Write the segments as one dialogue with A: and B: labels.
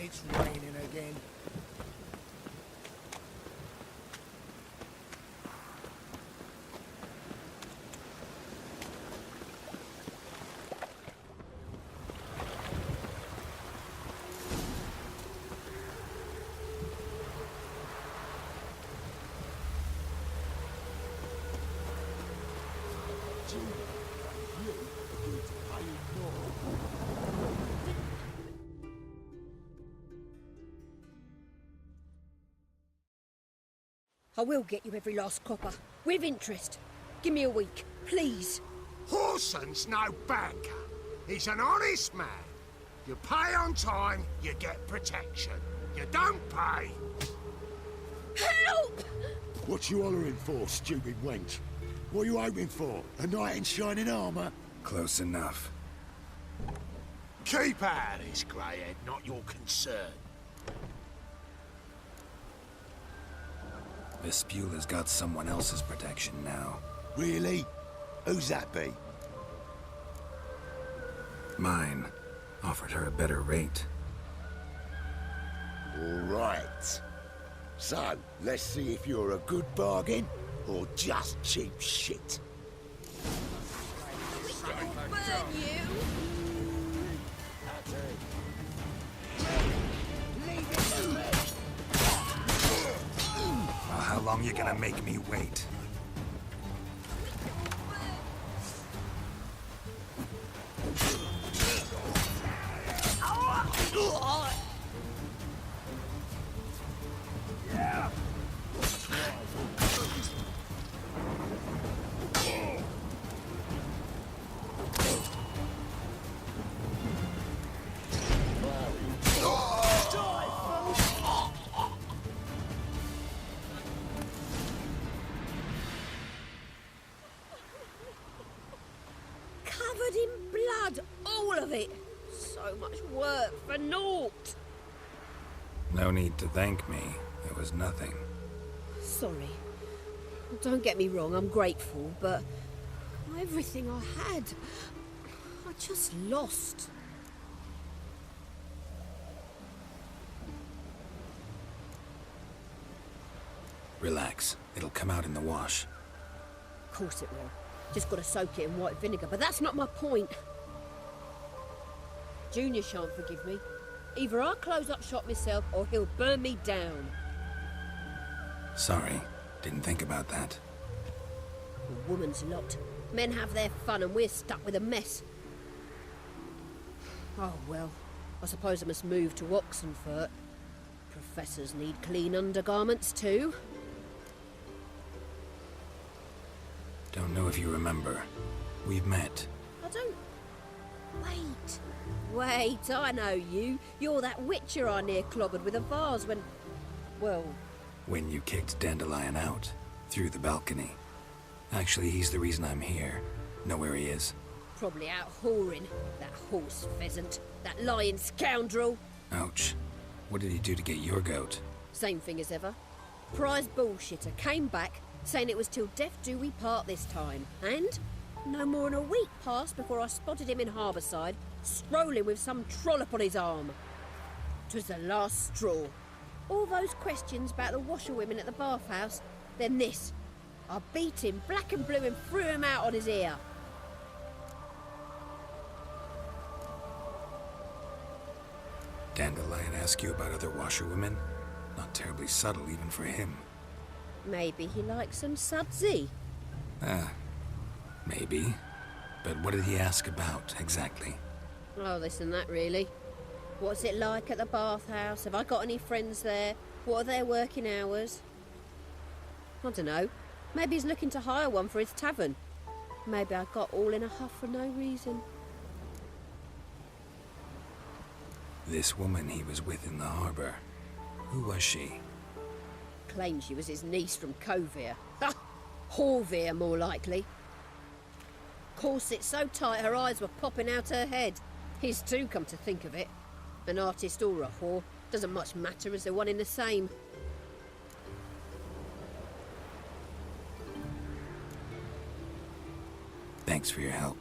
A: It's raining again.
B: I will get you every last copper, with interest. Give me a week, please.
C: Horson's no banker. He's an honest man. You pay on time, you get protection. You don't pay.
B: Help!
D: What you hollering for, stupid wench? What are you hoping for? A knight in shining armour?
A: Close enough.
C: Keep out of this, greyhead, not your concern.
A: Vespula's got someone else's protection now.
D: Really? Who's that be?
A: Mine. Offered her a better rate.
D: All right. So, let's see if you're a good bargain or just cheap shit.
B: Burn you!
A: Well, how long you gonna make me wait?
B: Covered in blood, all of it. So much work for naught.
A: No need to thank me. It was nothing.
B: Sorry. Don't get me wrong, I'm grateful, but everything I had, I just lost.
A: Relax. It'll come out in the wash.
B: Of course it will. Just gotta soak it in white vinegar, but that's not my point. Junior shan't forgive me. Either I'll close up shop myself or he'll burn me down.
A: Sorry, didn't think about that.
B: A woman's lot. Men have their fun and we're stuck with a mess. Oh well, I suppose I must move to Oxenfurt. Professors need clean undergarments too.
A: Don't know if you remember. We've met.
B: I don't... Wait, I know you. You're that witcher I near clobbered with a vase when... Well...
A: When you kicked Dandelion out, through the balcony. Actually, he's the reason I'm here. Know where he is?
B: Probably out whoring. That horse pheasant. That lying scoundrel.
A: Ouch. What did he do to get your goat?
B: Same thing as ever. Prize bullshitter came back, saying it was till death do we part this time. And no more than a week passed before I spotted him in Harbourside, strolling with some trollop on his arm. 'Twas the last straw. All those questions about the washerwomen at the bathhouse, then this. I beat him black and blue and threw him out on his ear.
A: Dandelion ask you about other washerwomen? Not terribly subtle even for him.
B: Maybe he likes some sudsy.
A: Maybe. But what did he ask about, exactly?
B: Oh, this and that, really. What's it like at the bathhouse? Have I got any friends there? What are their working hours? I don't know. Maybe he's looking to hire one for his tavern. Maybe I got all in a huff for no reason.
A: This woman he was with in the harbour. Who was she?
B: Claimed she was his niece from Kovir. Ha! Horvir, more likely. Corset so tight her eyes were popping out her head. His too, come to think of it. An artist or a whore. Doesn't much matter as they're one in the same.
A: Thanks for your help.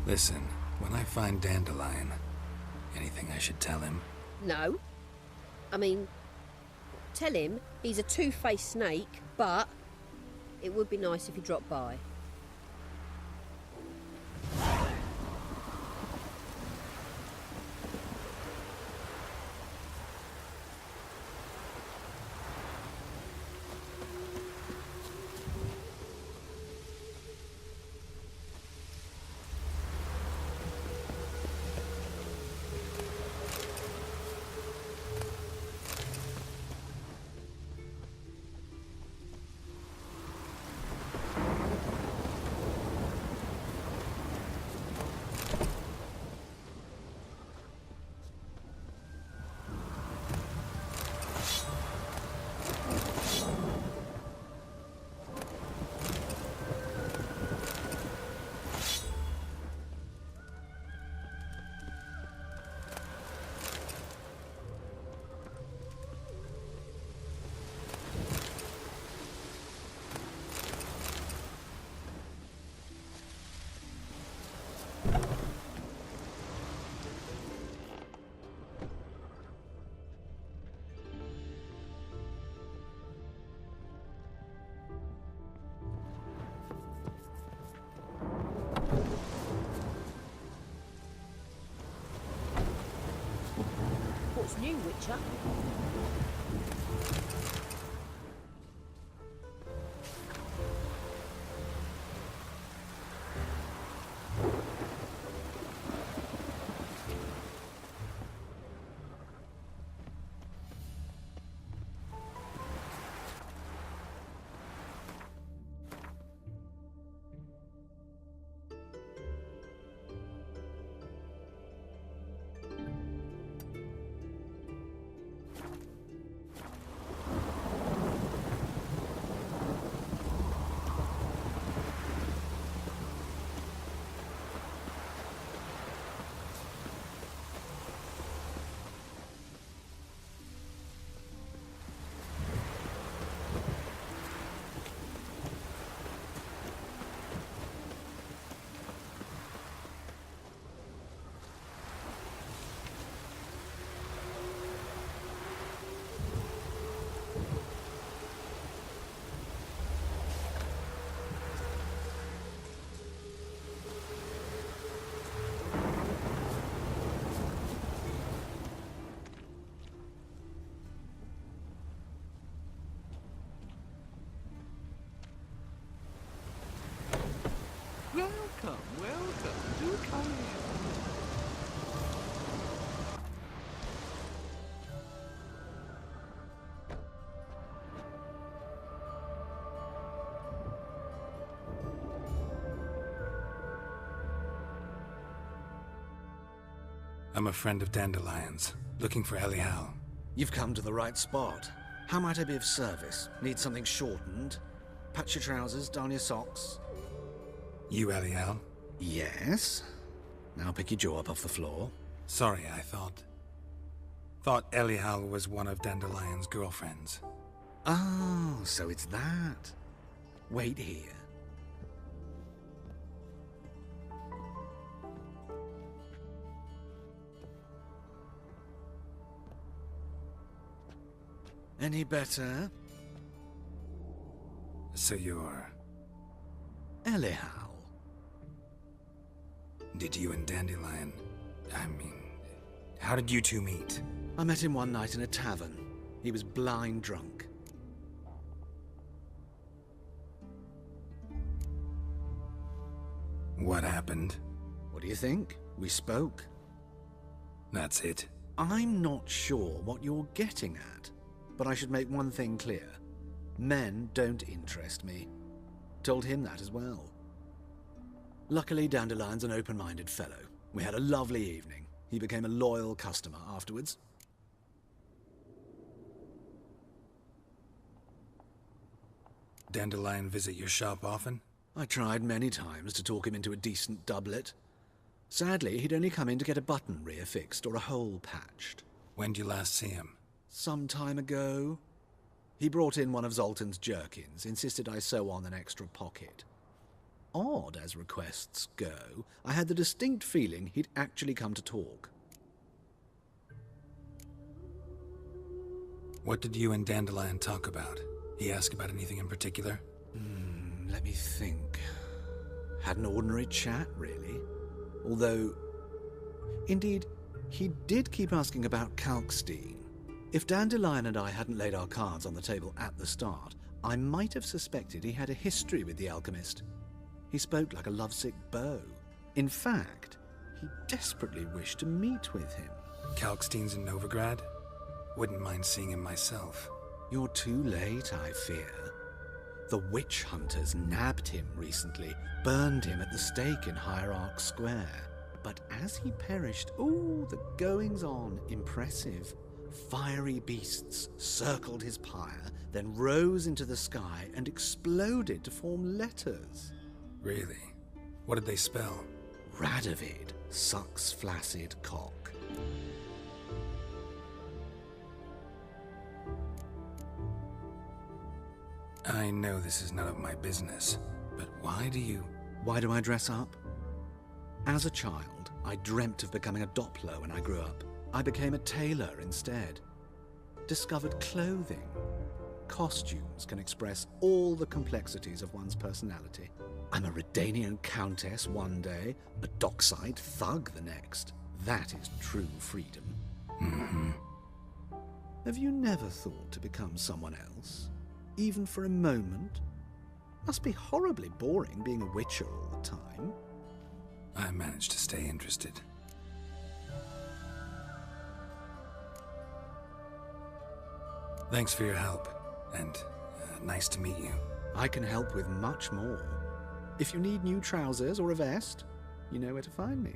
A: Listen, when I find Dandelion, anything I should tell him?
B: No. I mean, tell him he's a two-faced snake, but it would be nice if he dropped by. What's new, Witcher?
A: I'm a friend of Dandelion's, looking for Elial.
E: You've come to the right spot. How might I be of service? Need something shortened? Patch your trousers, darn your socks?
A: You Elial?
E: Yes. Now pick your jaw up off the floor.
A: Sorry, I thought Elial was one of Dandelion's girlfriends.
E: Oh, so it's that. Wait here. Any better?
A: So you're...
E: Elial.
A: Did you and Dandelion... how did you two meet?
E: I met him one night in a tavern. He was blind drunk.
A: What happened?
E: What do you think? We spoke.
A: That's it.
E: I'm not sure what you're getting at, but I should make one thing clear. Men don't interest me. Told him that as well. Luckily, Dandelion's an open-minded fellow. We had a lovely evening. He became a loyal customer afterwards.
A: Dandelion visit your shop often?
E: I tried many times to talk him into a decent doublet. Sadly, he'd only come in to get a button reaffixed or a hole patched.
A: When did you last see him?
E: Some time ago. He brought in one of Zoltan's jerkins, insisted I sew on an extra pocket. Odd as requests go, I had the distinct feeling he'd actually come to talk.
A: What did you and Dandelion talk about? He asked about anything in particular?
E: Let me think. Had an ordinary chat, really. Although, indeed, he did keep asking about Kalkstein. If Dandelion and I hadn't laid our cards on the table at the start, I might have suspected he had a history with the alchemist. He spoke like a lovesick beau. In fact, he desperately wished to meet with him.
A: Kalkstein's in Novigrad? Wouldn't mind seeing him myself.
E: You're too late, I fear. The witch hunters nabbed him recently, burned him at the stake in Hierarch Square. But as he perished, the goings-on, impressive. Fiery beasts circled his pyre, then rose into the sky and exploded to form letters.
A: Really? What did they spell?
E: Radovid sucks flaccid cock.
A: I know this is none of my business, but why do
E: I dress up? As a child, I dreamt of becoming a Doppler when I grew up. I became a tailor instead. Discovered clothing. Costumes can express all the complexities of one's personality. I'm a Redanian countess one day, a dockside thug the next. That is true freedom.
A: Mm-hmm.
E: Have you never thought to become someone else? Even for a moment? Must be horribly boring being a witcher all the time.
A: I managed to stay interested. Thanks for your help, and nice to meet you.
E: I can help with much more. If you need new trousers or a vest, you know where to find me.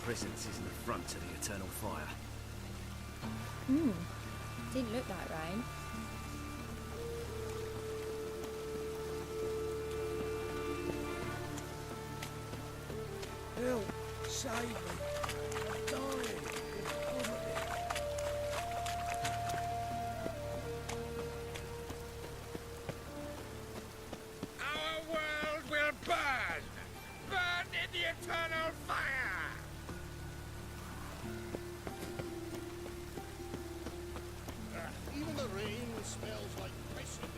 F: presence is an affront to the eternal fire.
G: Didn't look like rain.
D: Help! Save me! I'm dying!
C: Our world will burn! Burn in the eternal fire!
H: Even the rain smells like Christmas.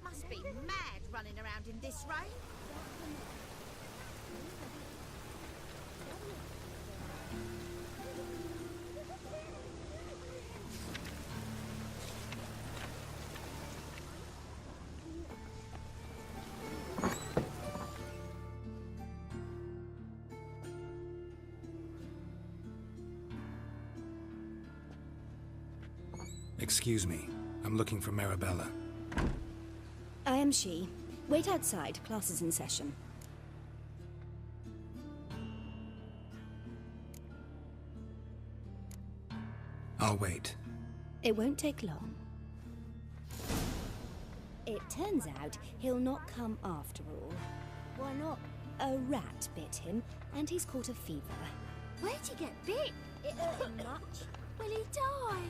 I: Must be mad running around in this rain.
A: Excuse me. I'm looking for Marabella.
J: I am she. Wait outside. Class is in session.
A: I'll wait.
J: It won't take long. It turns out he'll not come after all. Why not? A rat bit him, and he's caught a fever.
G: Where'd he get bit?
B: It hurt him much.
G: Will he die?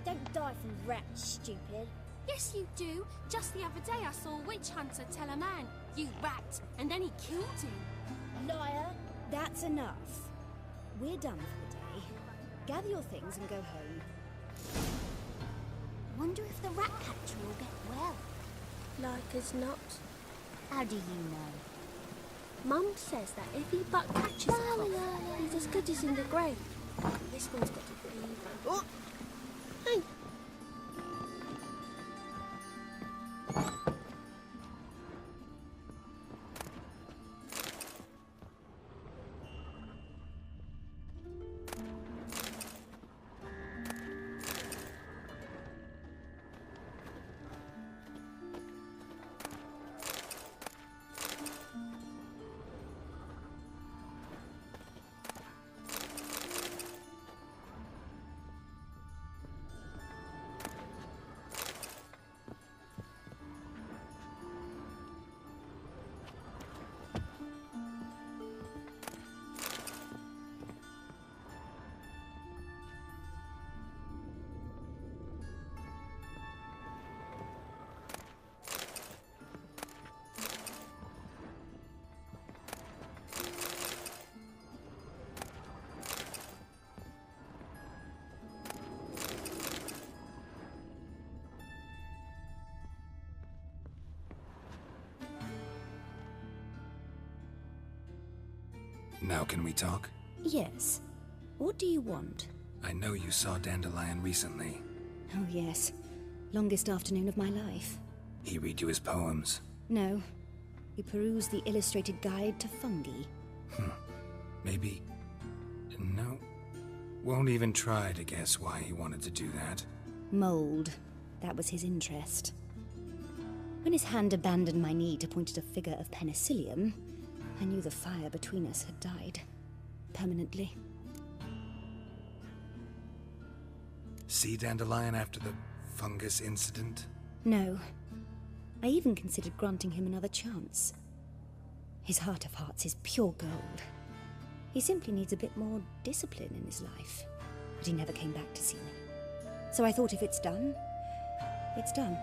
B: Don't die from rats, stupid.
G: Yes, you do. Just the other day I saw a witch hunter tell a man, "You rat," and then he killed him.
B: Liar.
J: That's enough. We're done for the day. Gather your things and go home.
G: Wonder if the rat catcher will get well. Like as not.
I: How do you know?
G: Mum says that if he but catches a cough, he's as good as in the grave. This one's got a fever. Oh! Hey!
A: Now can we talk?
J: Yes. What do you want?
A: I know you saw Dandelion recently.
J: Oh, yes. Longest afternoon of my life.
A: He read you his poems.
J: No. He perused the illustrated guide to fungi.
A: Maybe... No. Won't even try to guess why he wanted to do that.
J: Mold. That was his interest. When his hand abandoned my knee to point at a figure of penicillium, I knew the fire between us had died. Permanently.
A: See Dandelion after the fungus incident?
J: No. I even considered granting him another chance. His heart of hearts is pure gold. He simply needs a bit more discipline in his life. But he never came back to see me. So I thought if it's done, it's done.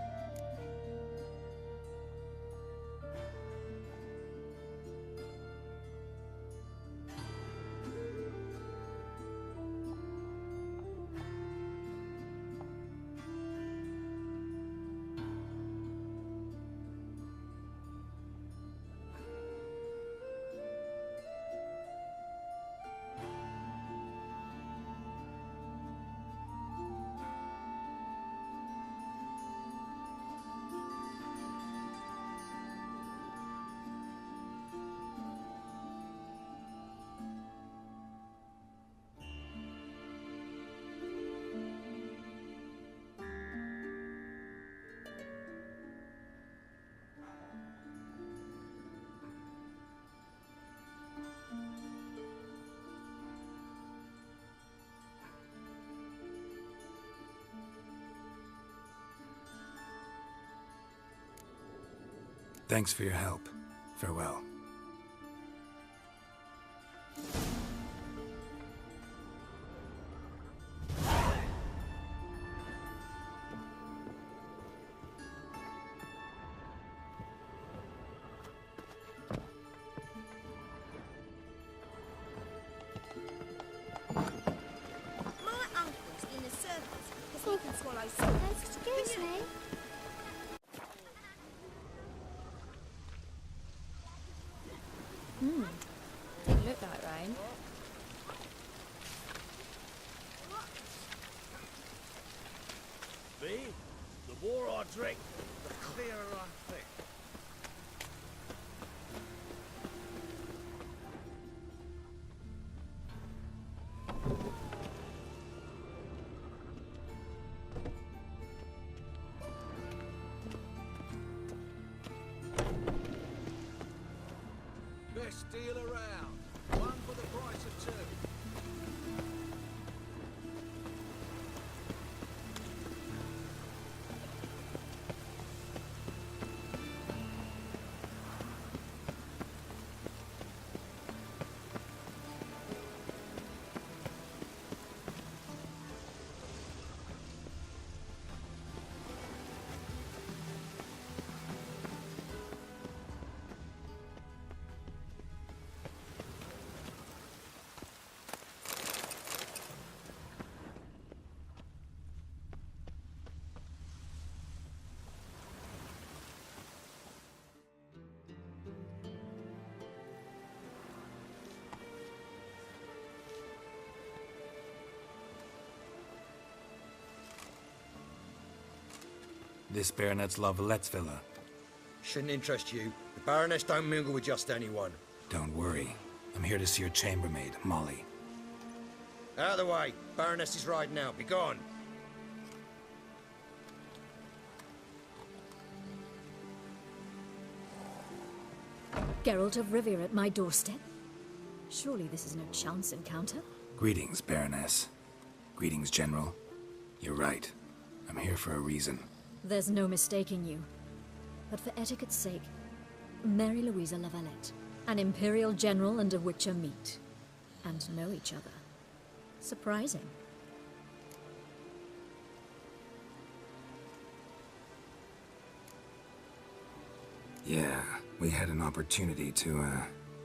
A: Thanks for your help. Farewell.
G: Excuse me.
K: Didn't look like rain.
F: Me? The more I drink, the clearer I think. Best deal around. One for the price of two.
A: This Baronet's La Vallette's villa.
L: Shouldn't interest you. The Baroness don't mingle with just anyone.
A: Don't worry. I'm here to see your chambermaid, Molly.
L: Out of the way. Baroness is riding out. Be gone.
K: Geralt of Rivia at my doorstep? Surely this is no chance encounter?
A: Greetings, Baroness. Greetings, General. You're right. I'm here for a reason.
K: There's no mistaking you. But for etiquette's sake, Mary Louisa La Valette, an Imperial General and a Witcher meet. And know each other. Surprising.
A: Yeah, we had an opportunity to,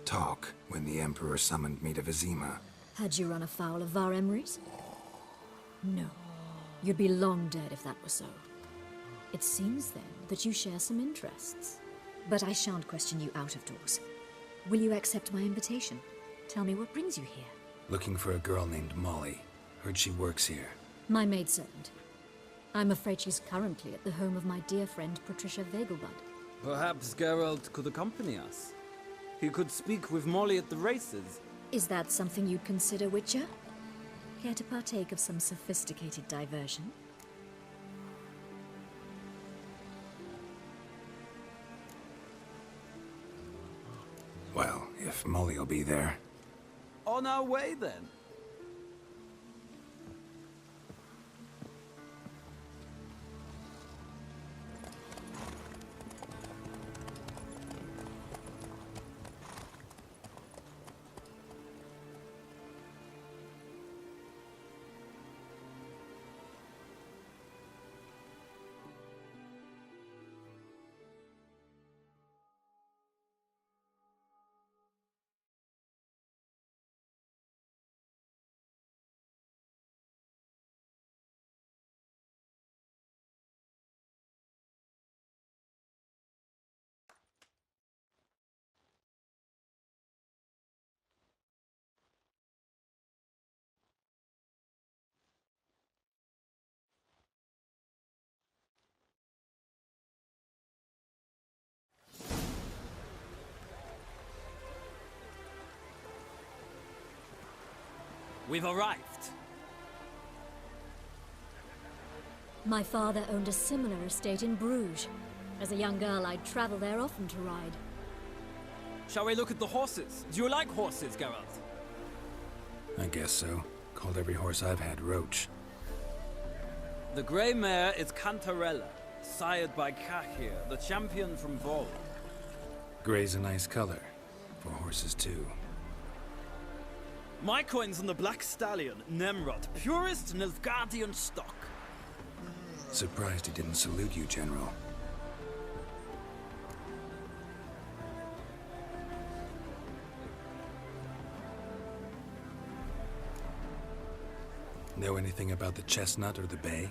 A: talk when the Emperor summoned me to Vizima.
K: Had you run afoul of Var Emrys? No. You'd be long dead if that were so. It seems, then, that you share some interests. But I shan't question you out of doors. Will you accept my invitation? Tell me what brings you here.
A: Looking for a girl named Molly. Heard she works here.
K: My maidservant. I'm afraid she's currently at the home of my dear friend Patricia Vegelbud.
M: Perhaps Geralt could accompany us. He could speak with Molly at the races.
K: Is that something you'd consider, Witcher? Care to partake of some sophisticated diversion?
A: Well, if Molly'll be there.
M: On our way, then. We've arrived.
K: My father owned a similar estate in Bruges. As a young girl, I'd travel there often to ride.
M: Shall we look at the horses? Do you like horses, Geralt?
A: I guess so. Called every horse I've had Roach.
M: The grey mare is Cantarella, sired by Cahir, the champion from Vol.
A: Gray's a nice color. For horses, too.
M: My coin's on the Black Stallion, Nemrod, purest Nilfgaardian stock.
A: Surprised he didn't salute you, General. Know anything about the chestnut or the bay?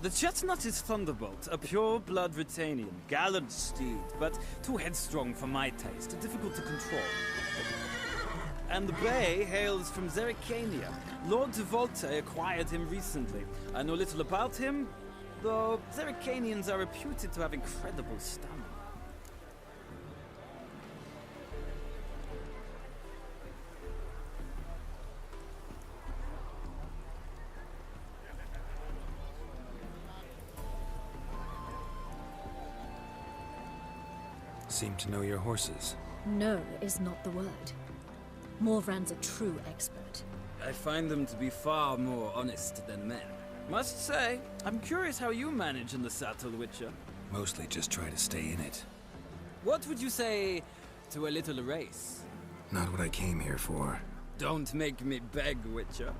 M: The chestnut is Thunderbolt, a pure-blood Britannian, gallant steed, but too headstrong for my taste, difficult to control. And the bay hails from Zerrikania. Lord de Volte acquired him recently. I know little about him, though Zerrikanians are reputed to have incredible stamina.
A: Seem to know your horses.
K: No is not the word. Morvran's a true expert.
M: I find them to be far more honest than men. Must say, I'm curious how you manage in the saddle, Witcher.
A: Mostly just try to stay in it.
M: What would you say to a little race?
A: Not what I came here for.
M: Don't make me beg, Witcher.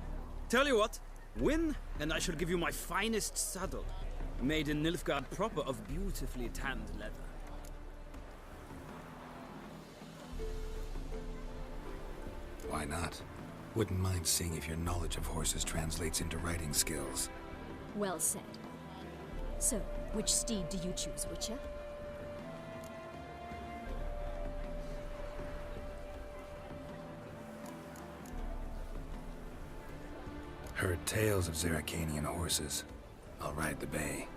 M: Tell you what, win, and I shall give you my finest saddle. Made in Nilfgaard proper of beautifully tanned leather.
A: Why not? Wouldn't mind seeing if your knowledge of horses translates into riding skills.
K: Well said. So, which steed do you choose, Witcher?
A: Heard tales of Zerrikanian horses. I'll ride the bay.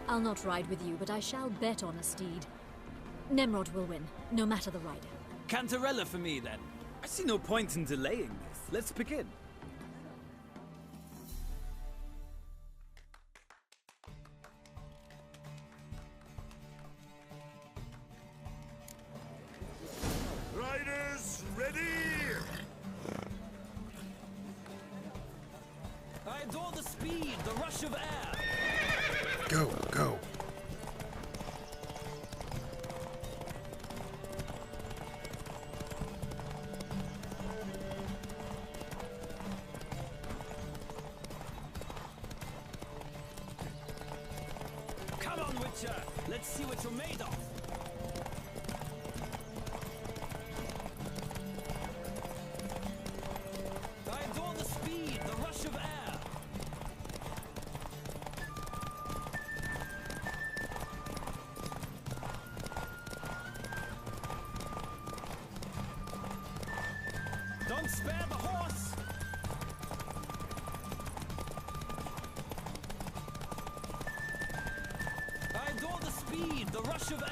K: I'll not ride with you, but I shall bet on a steed. Nemrod will win, no matter the rider.
M: Cantarella for me, then. I see no point in delaying this. Let's begin.
C: Riders, ready?
M: I adore the speed, the rush of air.
A: Go, go.
M: Come on, Witcher. Let's see what you're made of. I adore the speed, the rush of air. Don't spare the horse! I adore the speed, the rush of air!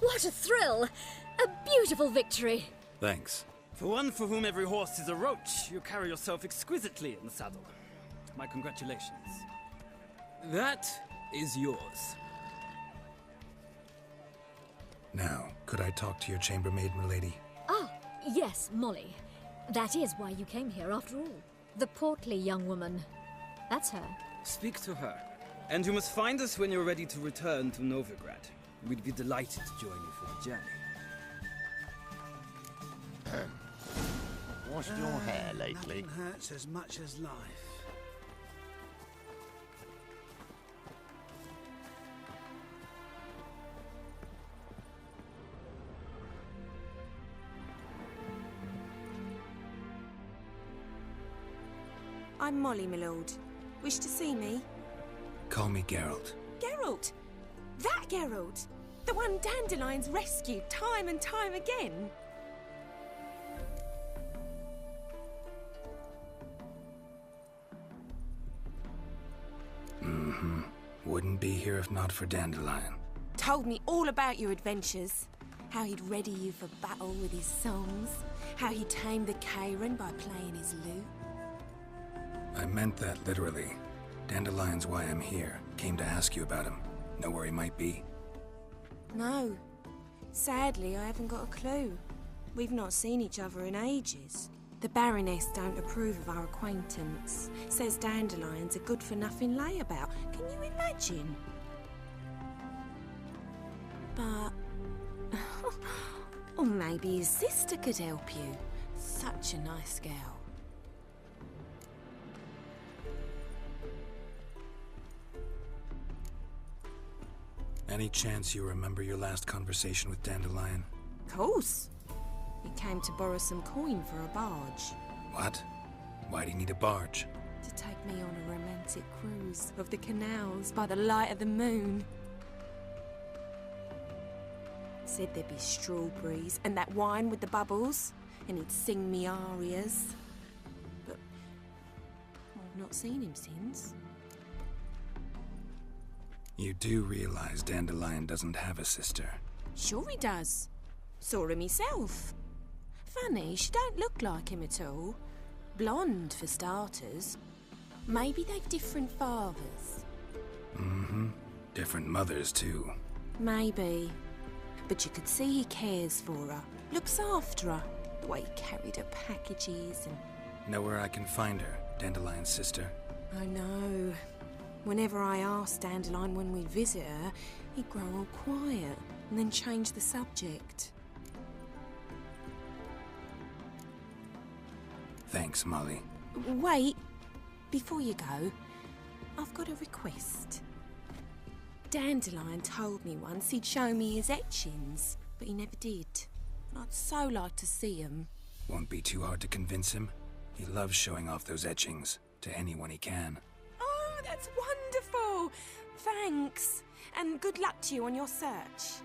K: What a thrill! A beautiful victory!
A: Thanks.
M: For one for whom every horse is a roach, you carry yourself exquisitely in the saddle. My congratulations. That is yours.
A: Now, could I talk to your chambermaid, milady?
K: Ah, yes, Molly. That is why you came here after all. The portly young woman. That's her.
M: Speak to her. And you must find us when you're ready to return to Novigrad. We'd be delighted to join you for the journey.
D: Washed your hair lately?
F: Nothing hurts as much as life.
N: I'm Molly, my lord. Wish to see me?
A: Call me Geralt.
N: Geralt! That Geralt! The one Dandelion's rescued time and time again!
A: Mm-hmm. Wouldn't be here if not for Dandelion.
N: Told me all about your adventures. How he'd ready you for battle with his songs. How he tamed the Kairan by playing his lute.
A: I meant that literally. Dandelion's why I'm here. Came to ask you about him. Know where he might be?
N: No. Sadly, I haven't got a clue. We've not seen each other in ages. The Baroness don't approve of our acquaintance. Says Dandelion's a good-for-nothing layabout. Can you imagine? But... or maybe his sister could help you. Such a nice girl.
A: Any chance you remember your last conversation with Dandelion?
N: Course. He came to borrow some coin for a barge.
A: What? Why do you need a barge?
N: To take me on a romantic cruise of the canals by the light of the moon. Said there'd be strawberries and that wine with the bubbles, and he'd sing me arias. But I've not seen him since.
A: You do realize Dandelion doesn't have a sister?
N: Sure he does. Saw him himself. Funny, she don't look like him at all. Blonde, for starters. Maybe they've different fathers.
A: Mm-hmm. Different mothers, too.
N: Maybe. But you could see he cares for her. Looks after her. The way he carried her packages and...
A: Know where I can find her, Dandelion's sister?
N: I know. Whenever I asked Dandelion when we'd visit her, he'd grow all quiet and then change the subject.
A: Thanks, Molly.
N: Wait. Before you go, I've got a request. Dandelion told me once he'd show me his etchings, but he never did. I'd so like to see them.
A: Won't be too hard to convince him. He loves showing off those etchings to anyone he can.
N: Oh, that's wonderful! Thanks. And good luck to you on your search.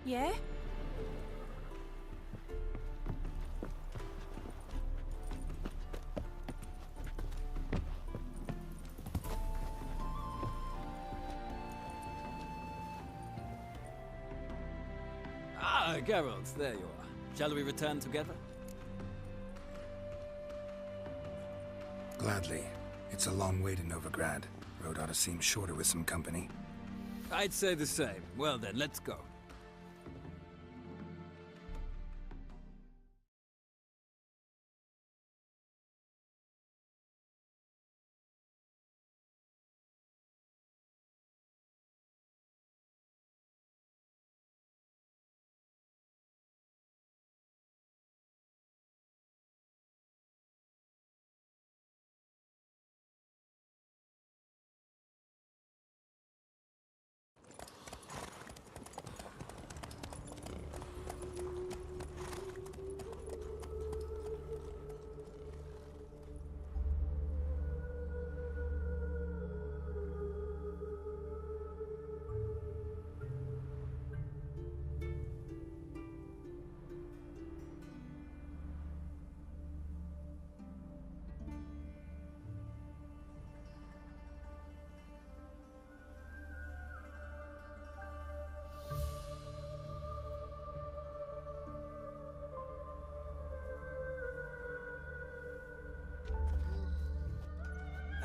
N: Yeah?
M: Ah, Geralt, there you are. Shall we return together?
A: Gladly. It's a long way to Novigrad. Road ought to seem shorter with some company.
M: I'd say the same. Well then, let's go.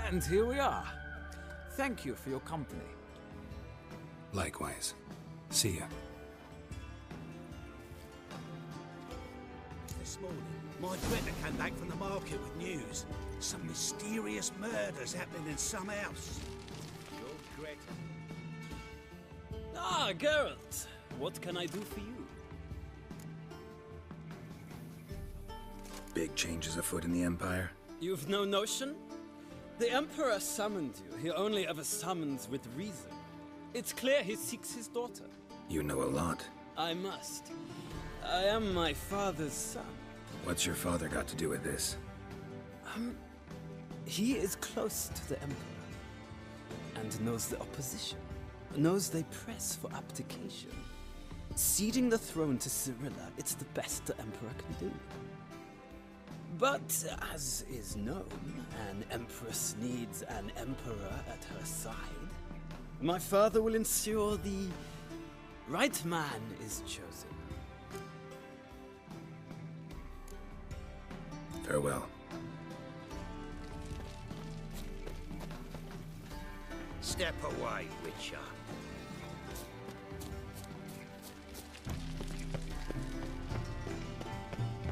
M: And here we are. Thank you for your company.
A: Likewise. See ya.
F: This morning, my brother came back from the market with news. Some mysterious murders happening in some house. Your Greta.
M: Ah, Geralt. What can I do for you?
A: Big changes afoot in the Empire.
M: You've no notion? The Emperor summoned you. He only ever summons with reason. It's clear he seeks his daughter.
A: You know a lot.
M: I must. I am my father's son.
A: What's your father got to do with this?
M: He is close to the Emperor. And knows the opposition. Knows they press for abdication. Ceding the throne to Cyrilla, it's the best the Emperor can do. But, as is known, an empress needs an emperor at her side. My father will ensure the right man is chosen.
A: Farewell.
F: Step away, Witcher.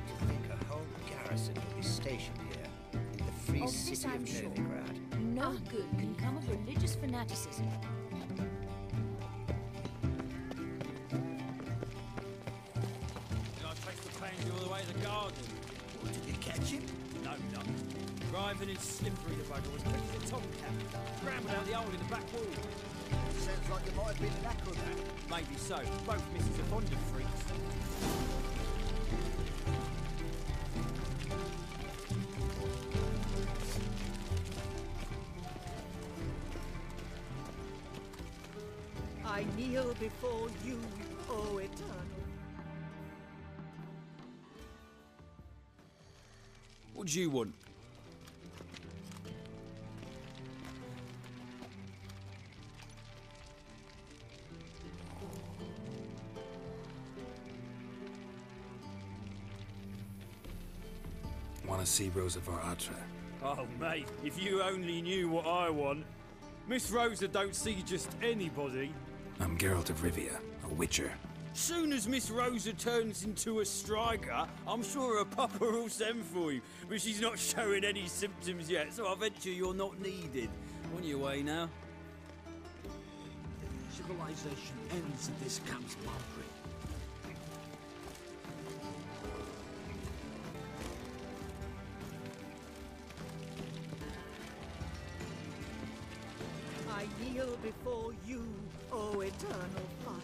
O: You think a whole garrison will be stationed here in the free city of Novigrad?
K: No good can come of religious fanaticism.
M: I traced the pansy all the way to the garden.
F: What, did you catch him?
M: No, no. Driving in slippery, the bugger was quick as a tomcat. Scrambled out the hole in the back wall.
O: Sounds like it might have been an acrobat.
M: Maybe so. Both misses are fond of freaks.
O: I kneel before you, O Eternal.
M: What do you want?
A: Want to see Rosa var Atra?
M: Oh, mate, if you only knew what I want. Miss Rosa don't see just anybody.
A: I'm Geralt of Rivia, a witcher.
M: Soon as Miss Rosa turns into a striker, I'm sure her papa will send for you. But she's not showing any symptoms yet, so I venture you're not needed. On your way now?
F: Civilization ends and this comes Margaret.
O: I kneel before you, O Eternal Fire.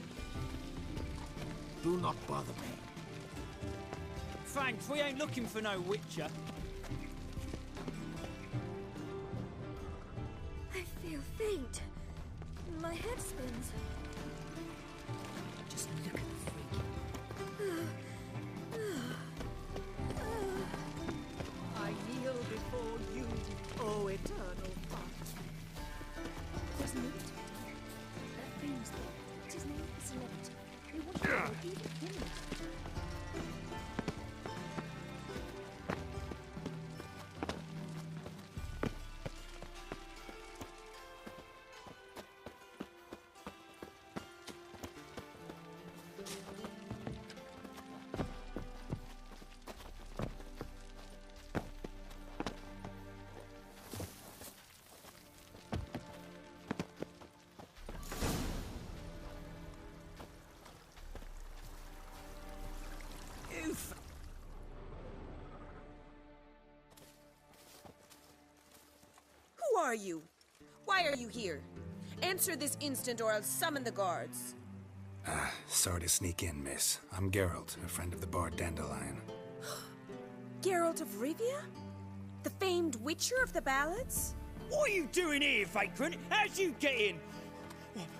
F: Do not bother me.
M: Thanks, we ain't looking for no witcher.
G: I feel faint. My head spins.
K: Just look at the freak.
O: I kneel before you, O Eternal Fire.
J: There's no that brings them. What's his name? The celebrity. We want to know even him.
N: Who are you? Why are you here? Answer this instant or I'll summon the guards.
A: Sorry to sneak in, miss. I'm Geralt, a friend of the bard Dandelion.
N: Geralt of Rivia? The famed witcher of the ballads?
M: What are you doing here, vagrant? How'd you get in?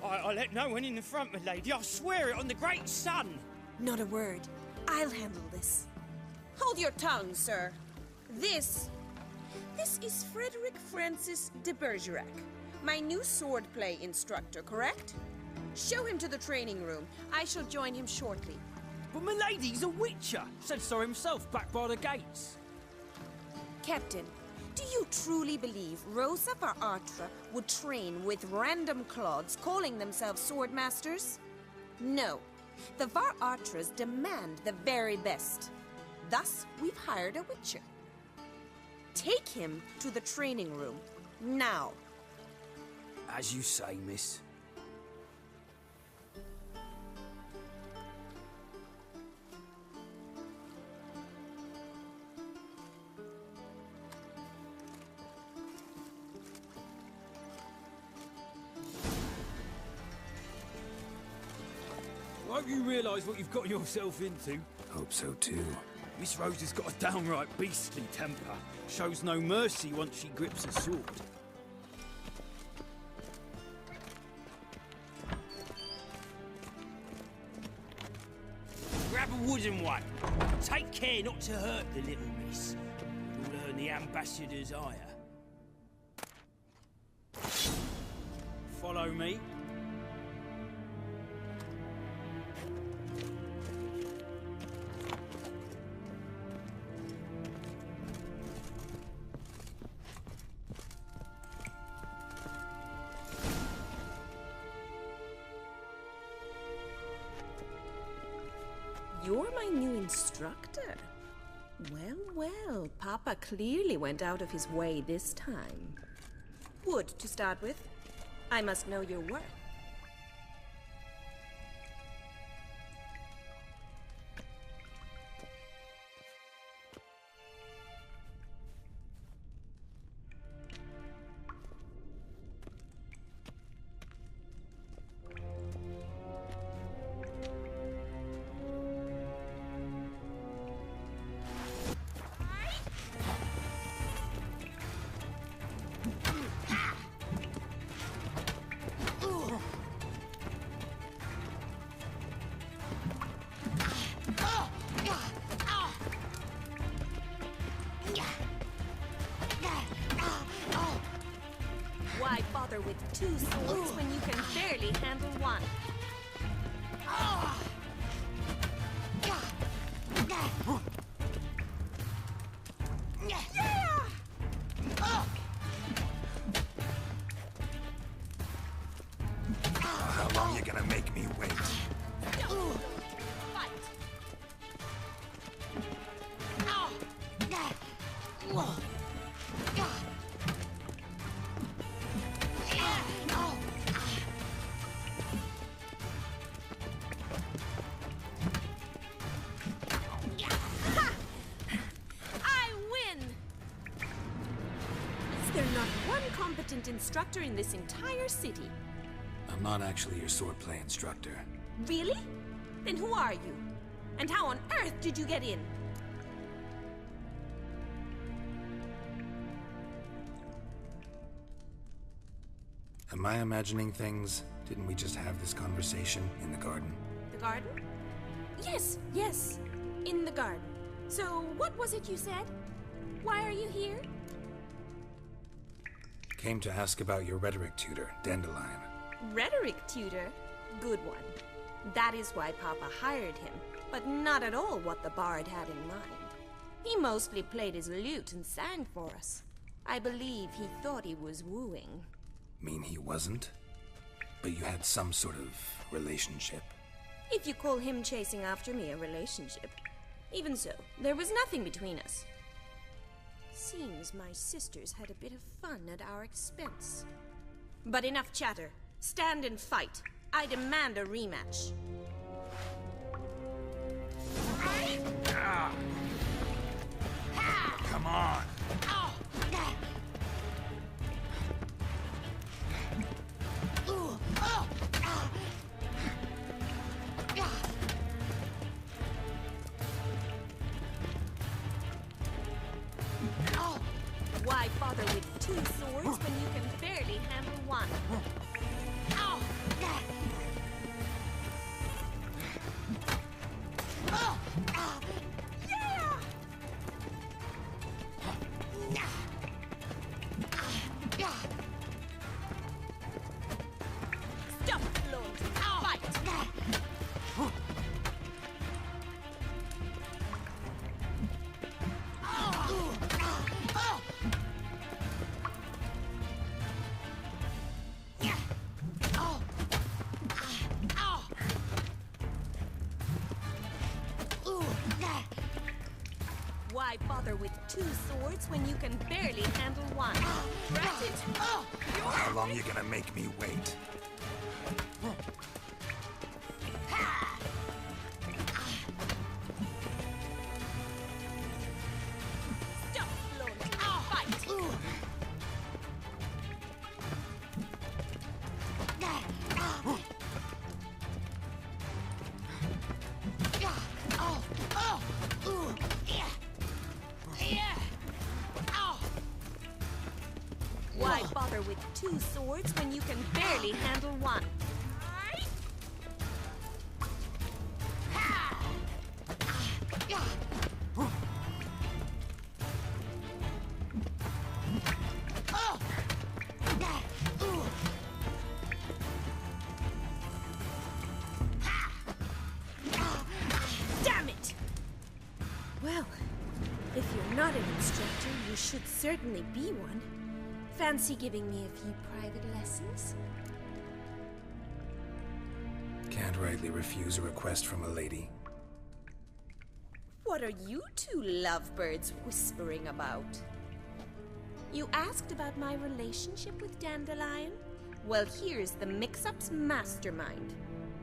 M: I let no one in the front, my lady. I swear it on the great sun.
N: Not a word. I'll handle this. Hold your tongue, sir. This is Frederick Francis de Bergerac, my new swordplay instructor, correct? Show him to the training room. I shall join him shortly.
M: But my lady's a witcher. Said so himself back by the gates.
N: Captain, do you truly believe Rosa var Atra would train with random clods calling themselves swordmasters? No. The var Atras demand the very best. Thus, we've hired a witcher. Take him to the training room, now.
M: As you say, miss. Won't you realise what you've got yourself into?
A: Hope so too.
M: Miss Rose has got a downright beastly temper. Shows no mercy once she grips a sword. Grab a wooden one. Take care not to hurt the little miss. You'll earn the ambassador's ire. Follow me.
N: you're my new instructor. Well, well, Papa clearly went out of his way this time. Wood, to start with. I must know your worth. Why bother with two swords when you can barely handle one?
A: How long you gonna make me wait?
N: I win! Is there not one competent instructor in this entire city?
A: I'm not actually your swordplay instructor.
N: Really? Then who are you? And how on earth did you get in?
A: Am I imagining things? Didn't we just have this conversation in the garden?
N: The garden? Yes, yes, in the garden. So, what was it you said? Why are you here?
A: Came to ask about your rhetoric tutor, Dandelion.
N: Rhetoric tutor? Good one. That is why Papa hired him, but not at all what the bard had in mind. He mostly played his lute and sang for us. I believe he thought he was wooing.
A: Mean he wasn't? But you had some sort of relationship?
N: If you call him chasing after me a relationship. Even so, there was nothing between us. Seems my sisters had a bit of fun at our expense. But enough chatter. Stand and fight. I demand a rematch.
A: Come on!
N: Why bother with two swords when you can barely handle one? Stop, Lord! Fight! Why bother with two swords when you can barely handle one? Rat it!
A: How long you gonna make me wait?
N: Stop, Lord! Fight! Why bother with two swords when you can barely handle one? Damn it! Well, if you're not an instructor, you should certainly be one. Fancy giving me a few private lessons?
A: Can't rightly refuse a request from a lady.
N: What are you two lovebirds whispering about? You asked about my relationship with Dandelion? Well, here's the mix-up's mastermind.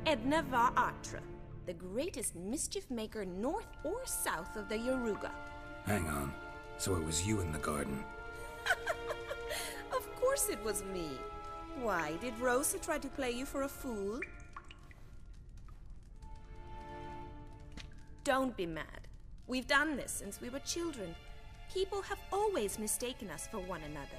N: Edna Va Atra, the greatest mischief maker north or south of the Yaruga.
A: Hang on. So it was you in the garden?
N: Of course it was me. Why, did Rosa try to play you for a fool? Don't be mad. We've done this since we were children. People have always mistaken us for one another.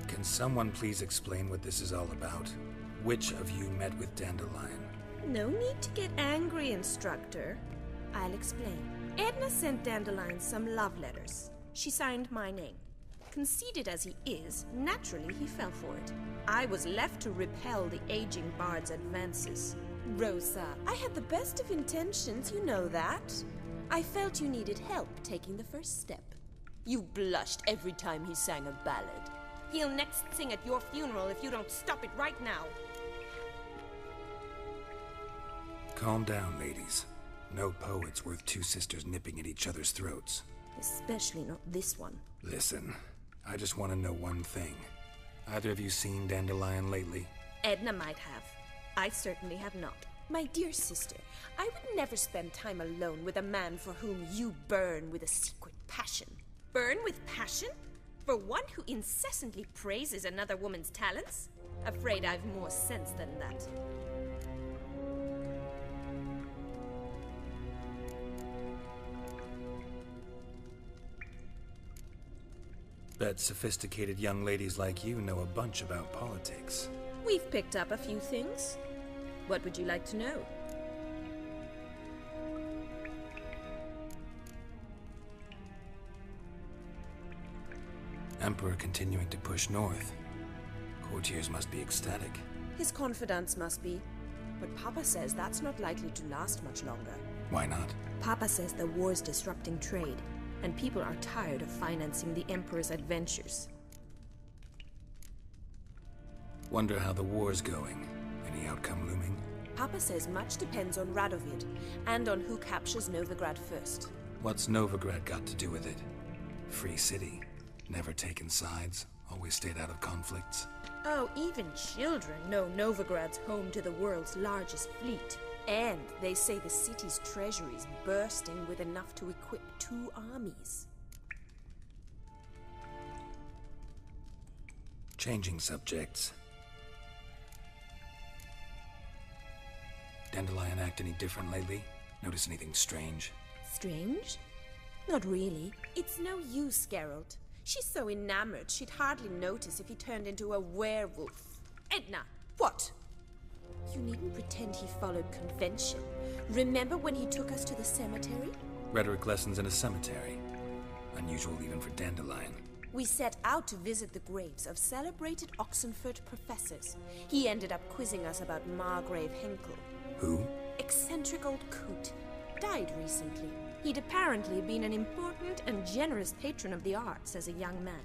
A: Can someone please explain what this is all about? Which of you met with Dandelion?
N: No need to get angry, Instructor. I'll explain. Edna sent Dandelion some love letters. She signed my name. Conceited as he is, naturally he fell for it. I was left to repel the aging bard's advances. Rosa, I had the best of intentions, you know that. I felt you needed help taking the first step. You blushed every time he sang a ballad. He'll next sing at your funeral if you don't stop it right now.
A: Calm down, ladies. No poet's worth two sisters nipping at each other's throats.
N: Especially not this one.
A: Listen, I just want to know one thing. Either of you seen Dandelion lately?
N: Edna might have. I certainly have not. My dear sister, I would never spend time alone with a man for whom you burn with a secret passion. Burn with passion? For one who incessantly praises another woman's talents? Afraid I've more sense than that.
A: Bet sophisticated young ladies like you know a bunch about politics.
N: We've picked up a few things. What would you like to know?
A: Emperor continuing to push north. Courtiers must be ecstatic.
N: His confidants must be. But Papa says that's not likely to last much longer.
A: Why not?
N: Papa says the war's disrupting trade, and people are tired of financing the Emperor's adventures.
A: Wonder how the war's going. Any outcome looming?
N: Papa says much depends on Radovid, and on who captures Novigrad first.
A: What's Novigrad got to do with it? Free city. Never taken sides. Always stayed out of conflicts.
N: Oh, even children know Novigrad's home to the world's largest fleet. And they say the city's treasury's bursting with enough to equip 2 armies.
A: Changing subjects. Dandelion act any different lately? Notice anything strange?
N: Strange? Not really. It's no use, Geralt. She's so enamored she'd hardly notice if he turned into a werewolf. Edna! What? You needn't pretend he followed convention. Remember when he took us to the cemetery?
A: Rhetoric lessons in a cemetery. Unusual even for Dandelion.
N: We set out to visit the graves of celebrated Oxenford professors. He ended up quizzing us about Margrave Henkel.
A: Who?
N: Eccentric old coot. Died recently. He'd apparently been an important and generous patron of the arts as a young man.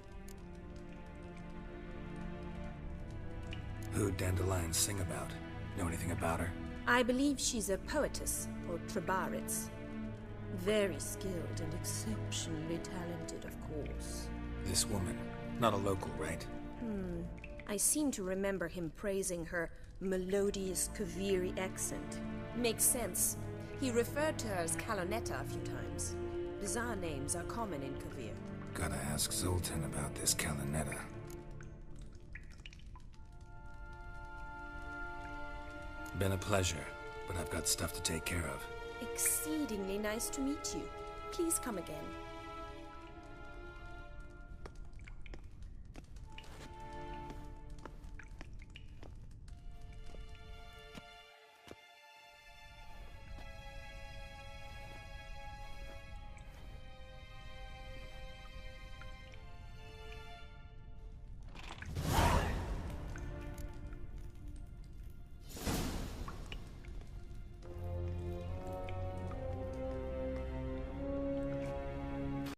A: Who'd Dandelion sing about? Know anything about her?
N: I believe she's a poetess, or trebaritz. Very skilled and exceptionally talented, of course.
A: This woman. Not a local, right?
N: I seem to remember him praising her melodious Kaviri accent. Makes sense. He referred to her as Calonetta a few times. Bizarre names are common in Kavir.
A: Gotta ask Zoltan about this Calonetta. Been a pleasure, but I've got stuff to take care of.
N: Exceedingly nice to meet you. Please come again.